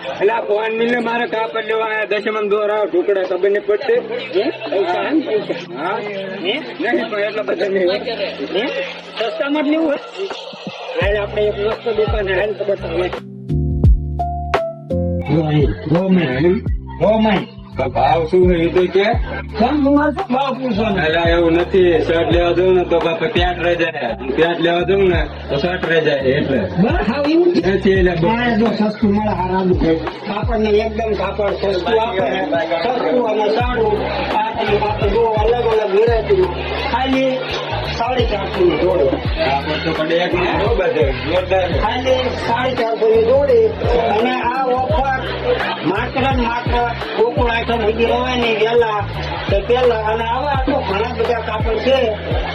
એટલે આ ફોન મિલને મારે કાપડ લેવા આયા દશમન દોરા ઢોકળા ખબર નહીં પડતી પૈસા હે પૈસા હા નહીં પણ એટલા બધા નહીં સસ્તામાં જ લેવું હોય હાલ આપણે એક મસ્ત દુકાન હાલ તો બતાવે ભાવ શું છે એ તો કે ભાવ પૂછો ને એટલે એવું નથી શર્ટ લેવા જવું ને તો બાપા પ્યાટ રહી જાય પ્યાટ લેવા જવું ને તો શર્ટ રહી જાય એટલે નથી એટલે જો સસ્તું મળે હારાનું કાપડ ને એકદમ કાપડ સસ્તું આપે સસ્તું અને સારું કાપડ જો અલગ અલગ વેરાયટી ખાલી 450 ની જોડે કાપડ તો પડે એક ને બધે જોરદાર ખાલી 450 ની જોડે અને આ ઓફર માત્ર ગોકુળ આઈટમ હજી રવાય નહીં વહેલા તો પેલા અને આવા તો ઘણા બધા કાપડ છે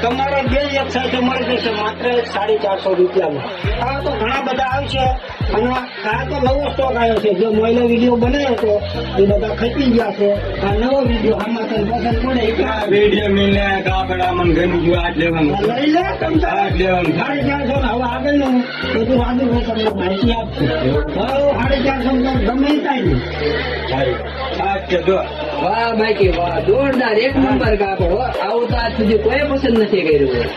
તમારે બે એક સાથે મળી જશે માત્ર 450 રૂપિયામાં આ તો ઘણા બધા આવશે અને આ તો નવો સ્ટોક આવ્યો છે જે મહિલા વિડીયો બનાવ્યો હતો એ બધા ખપી ગયા છે આ નવો વિડીયો આમાં તને પસંદ પડે વિડીયો મિલને કાપડ આમાં ગમી ગયું આજ લેવાનું લઈ લે તમે આજ લેવાનું 450 હવે આગળનું બધું રાજુભાઈ તમને માહિતી આપશે 450 ગમે કાંઈ વાહ બાકી વાહ જોરદાર એક નંબર કાપડ આવું તો આજ સુધી કોઈ પસંદ નથી કર્યું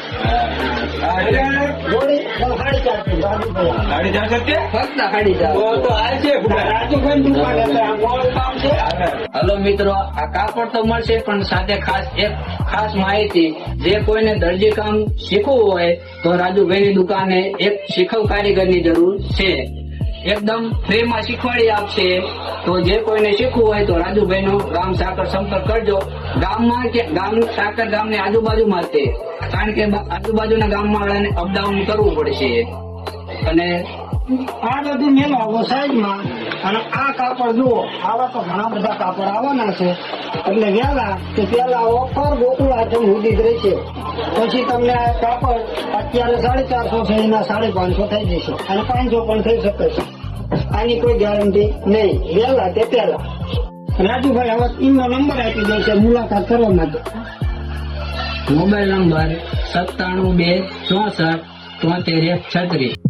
હલો મિત્રો આ કાપડ તો મળશે પણ સાથે ખાસ માહિતી જે કોઈને દરજી કામ શીખવું હોય તો રાજુભાઈની દુકાને એક શીખવ કારીગરની જરૂર છે એકદમ ફ્રી માં શીખવાડી આપશે તો જે કોઈને શીખવું હોય તો રાજુભાઈ નો ગામ સાકર સંપર્ક કરજો ગામમાં કે સાકર ગામ ની આજુબાજુમાં તે કારણ કે આજુબાજુના ગામમાં વાળાને અપડાઉન કરવું પડશે અને આ બધું મેલો આવો સાઈડમાં અને આ કાપડ જુઓ આવા તો ઘણા બધા કાપડ આવવાના છે એટલે વહેલા કે પેલા ઓફર ગોકુળ આઈટમ સુધી જ રહેશે પછી તમને આ કાપડ અત્યારે 450 છે એના 550 થઈ જશે અને 500 પણ થઈ શકે છે આની કોઈ ગેરંટી નહીં વહેલા તે પેલા રાજુભાઈ હવે એમનો નંબર આપી દે છે મુલાકાત કરવા માટે મોબાઈલ નંબર 97 2 64 73 36